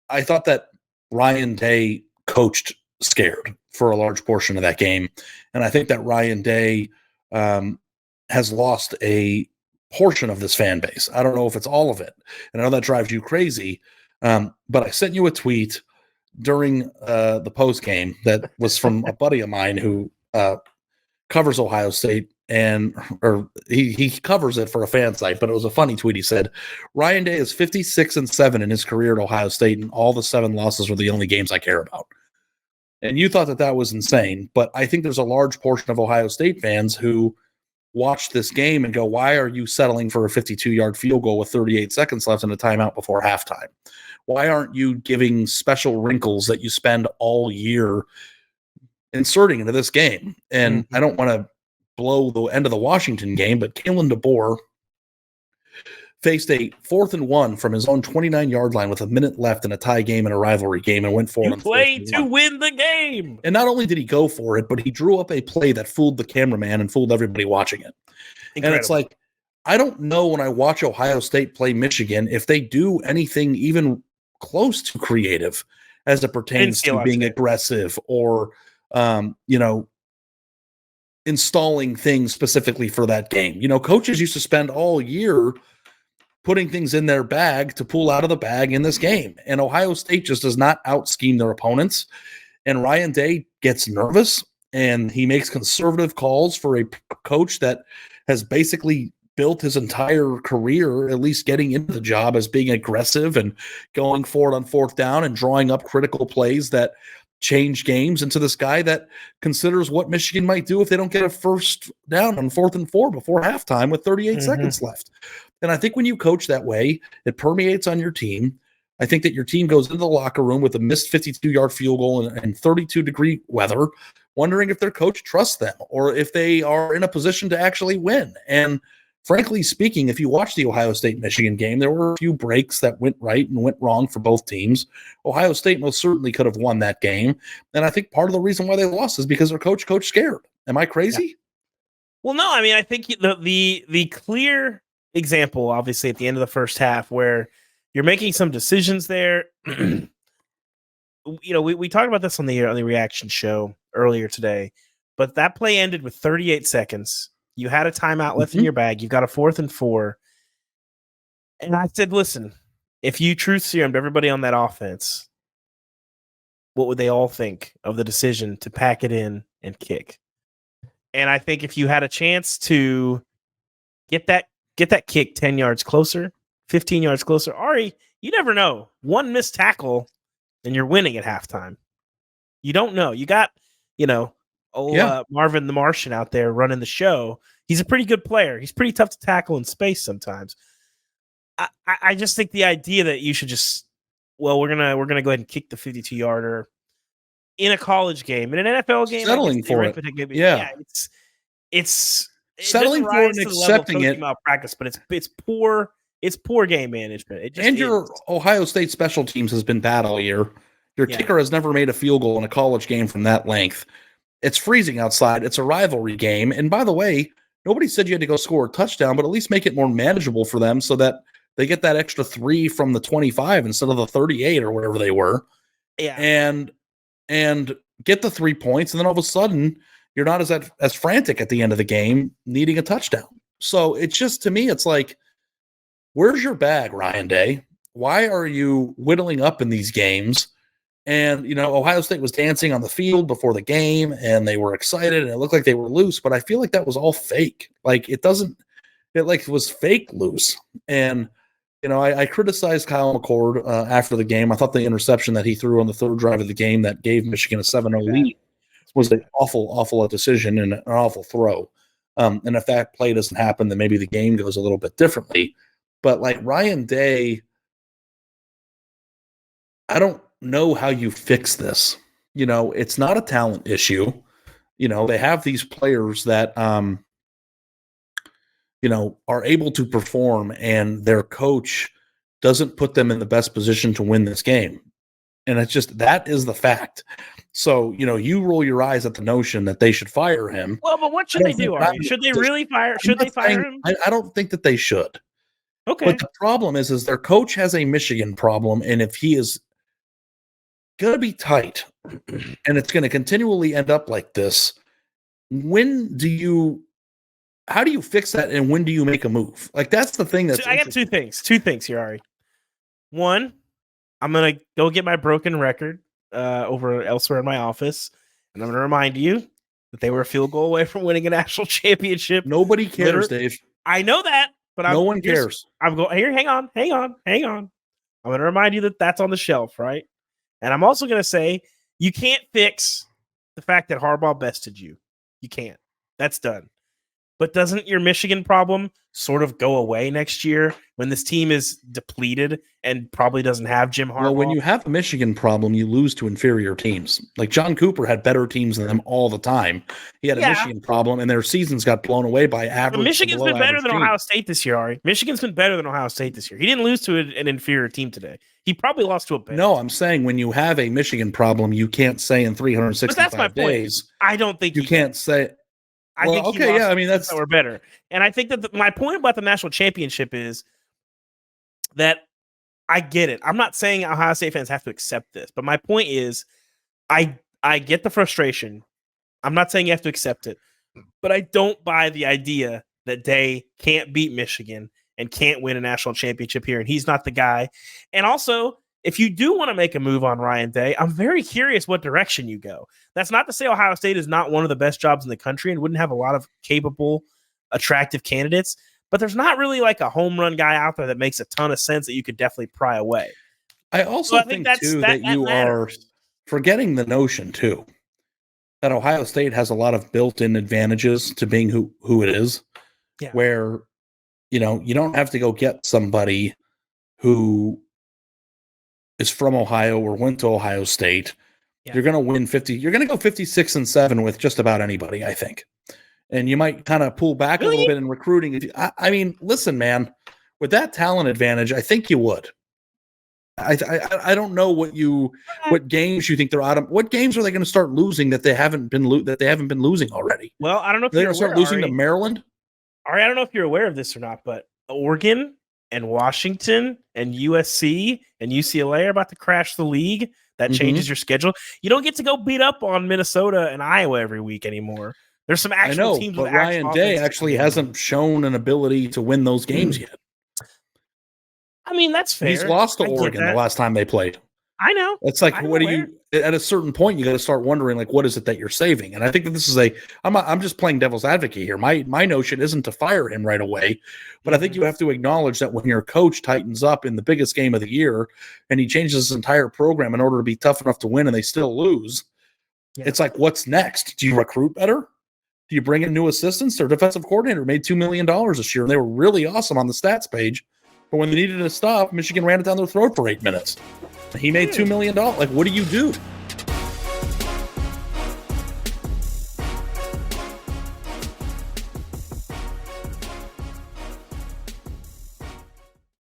I thought that Ryan Day coached scared for a large portion of that game. And I think that Ryan Day has lost a portion of this fan base. I don't know if it's all of it. And I know that drives you crazy. But I sent you a tweet during the post game that was from a buddy of mine who covers Ohio State, or he covers it for a fan site, but it was a funny tweet. He said, Ryan Day is 56-7 in his career at Ohio State, and all the 7 losses were the only games I care about. And you thought that was insane, but I think there's a large portion of Ohio State fans who watch this game and go, why are you settling for a 52-yard field goal with 38 seconds left and a timeout before halftime? Why aren't you giving special wrinkles that you spend all year inserting into this game? And I don't want to blow the end of the Washington game, but Kalen DeBoer faced a 4th and 1 from his own 29-yard line with a minute left in a tie game and a rivalry game and went for it. You played to win the game. And not only did he go for it, but he drew up a play that fooled the cameraman and fooled everybody watching it. Incredible. And it's like, I don't know when I watch Ohio State play Michigan if they do anything even close to creative as it pertains to being aggressive or, installing things specifically for that game. Coaches used to spend all year putting things in their bag to pull out of the bag in this game. And Ohio State just does not out-scheme their opponents. And Ryan Day gets nervous, and he makes conservative calls for a coach that has basically built his entire career, at least getting into the job, as being aggressive and going forward on 4th down and drawing up critical plays that change games, into this guy that considers what Michigan might do if they don't get a 1st down on 4th and 4 before halftime with 38 seconds left. And I think when you coach that way, it permeates on your team. I think that your team goes into the locker room with a missed 52-yard field goal and 32-degree weather, wondering if their coach trusts them or if they are in a position to actually win. And frankly speaking, if you watch the Ohio State-Michigan game, there were a few breaks that went right and went wrong for both teams. Ohio State most certainly could have won that game. And I think part of the reason why they lost is because their coach scared. Am I crazy? Yeah. Well, no, I mean, I think the clear example, obviously, at the end of the first half where you're making some decisions there. We talked about this on the reaction show earlier today, but that play ended with 38 seconds. You had a timeout left in your bag. You've got a 4th and 4. And I said, listen, if you truth serumed everybody on that offense, what would they all think of the decision to pack it in and kick? And I think if you had a chance to get that kick 10 yards closer, 15 yards closer, Ari, you never know. One missed tackle and you're winning at halftime. You don't know. You got, Marvin the Martian out there running the show. He's a pretty good player. He's pretty tough to tackle in space sometimes. I just think the idea that you should just, we're gonna go ahead and kick the 52-yarder in a college game, in an NFL game, settling for it. It's settling for it and accepting it. Malpractice, but it's poor. It's poor game management. Your Ohio State special teams has been bad all year. Your kicker has never made a field goal in a college game from that length. It's freezing outside. It's a rivalry game. And by the way, nobody said you had to go score a touchdown, but at least make it more manageable for them so that they get that extra 3 from the 25 instead of the 38 or whatever they were. Yeah. And get the 3 points. And then all of a sudden, you're not as frantic at the end of the game needing a touchdown. So it's just, to me, it's like, where's your bag, Ryan Day? Why are you whittling up in these games? And, Ohio State was dancing on the field before the game, and they were excited, and it looked like they were loose, but I feel like that was all fake. Like, it was fake loose. And, I criticized Kyle McCord after the game. I thought the interception that he threw on the 3rd drive of the game that gave Michigan a 7-0 lead was an awful decision and an awful throw. And if that play doesn't happen, then maybe the game goes a little bit differently. But like Ryan Day, I don't know how you fix this. It's not a talent issue. They have these players that, are able to perform, and their coach doesn't put them in the best position to win this game. And it's just, that is the fact. So, you roll your eyes at the notion that they should fire him. Well, but what should they do? Should they really fire? Should they fire him? I don't think that they should. Okay. But the problem is their coach has a Michigan problem. And if he is going to be tight and it's going to continually end up like this, how do you fix that, and when do you make a move? Like, that's the thing. I got two things here, Ari. One, I'm going to go get my broken record over elsewhere in my office, and I'm going to remind you that they were a field goal away from winning a national championship. Nobody cares, Dave. I know that, but no one cares. I'm going here. Hang on. I'm going to remind you that that's on the shelf, right? And I'm also going to say you can't fix the fact that Harbaugh bested you. You can't. That's done. But doesn't your Michigan problem sort of go away next year when this team is depleted and probably doesn't have Jim Harbaugh? Well, when you have a Michigan problem, you lose to inferior teams. Like John Cooper had better teams than them all the time. He had a Michigan problem, and their seasons got blown away by average. But Michigan's been better than Ohio State this year, Ari. Michigan's been better than Ohio State this year. He didn't lose to an inferior team today. He probably lost to a better. No, I'm saying when you have a Michigan problem, you can't say in 365 but that's my days. Point. I don't think you can't say. I think okay, yeah. I mean, that's we're better, and I think that my point about the national championship is that I get it. I'm not saying Ohio State fans have to accept this, but my point is, I get the frustration. I'm not saying you have to accept it, but I don't buy the idea that Day can't beat Michigan and can't win a national championship here, and he's not the guy. And also, if you do want to make a move on Ryan Day, I'm very curious what direction you go. That's not to say Ohio State is not one of the best jobs in the country and wouldn't have a lot of capable, attractive candidates, but there's not really like a home run guy out there that makes a ton of sense that you could definitely pry away. I also think too that you are forgetting the notion too that Ohio State has a lot of built-in advantages to being who it is, where, you don't have to go get somebody who is from Ohio or went to Ohio State. Yeah. You're going to win 50. You're going to go 56-7 with just about anybody, I think. And you might kind of pull back a little bit in recruiting. I mean, listen, man, with that talent advantage, I think you would. I don't know what games you think they're out of. What games are they going to start losing that they haven't been losing already? Well, I don't know if they're going to start losing to Maryland. Ari, I don't know if you're aware of this or not, but Oregon and Washington and USC and UCLA are about to crash the league. That changes your schedule. You don't get to go beat up on Minnesota and Iowa every week anymore. There's some actual teams. But Ryan Day actually hasn't shown an ability to win those games yet. I mean, that's fair. He's lost to Oregon the last time they played. I know. It's like, at a certain point, you got to start wondering, like, what is it that you're saving? And I think that this is I'm just playing devil's advocate here. My notion isn't to fire him right away, but I think you have to acknowledge that when your coach tightens up in the biggest game of the year and he changes his entire program in order to be tough enough to win and they still lose, it's like, what's next? Do you recruit better? Do you bring in new assistants? Their defensive coordinator made $2 million this year, and they were really awesome on the stats page. But when they needed to stop, Michigan ran it down their throat for 8 minutes. He made $2 million. Like, what do you do?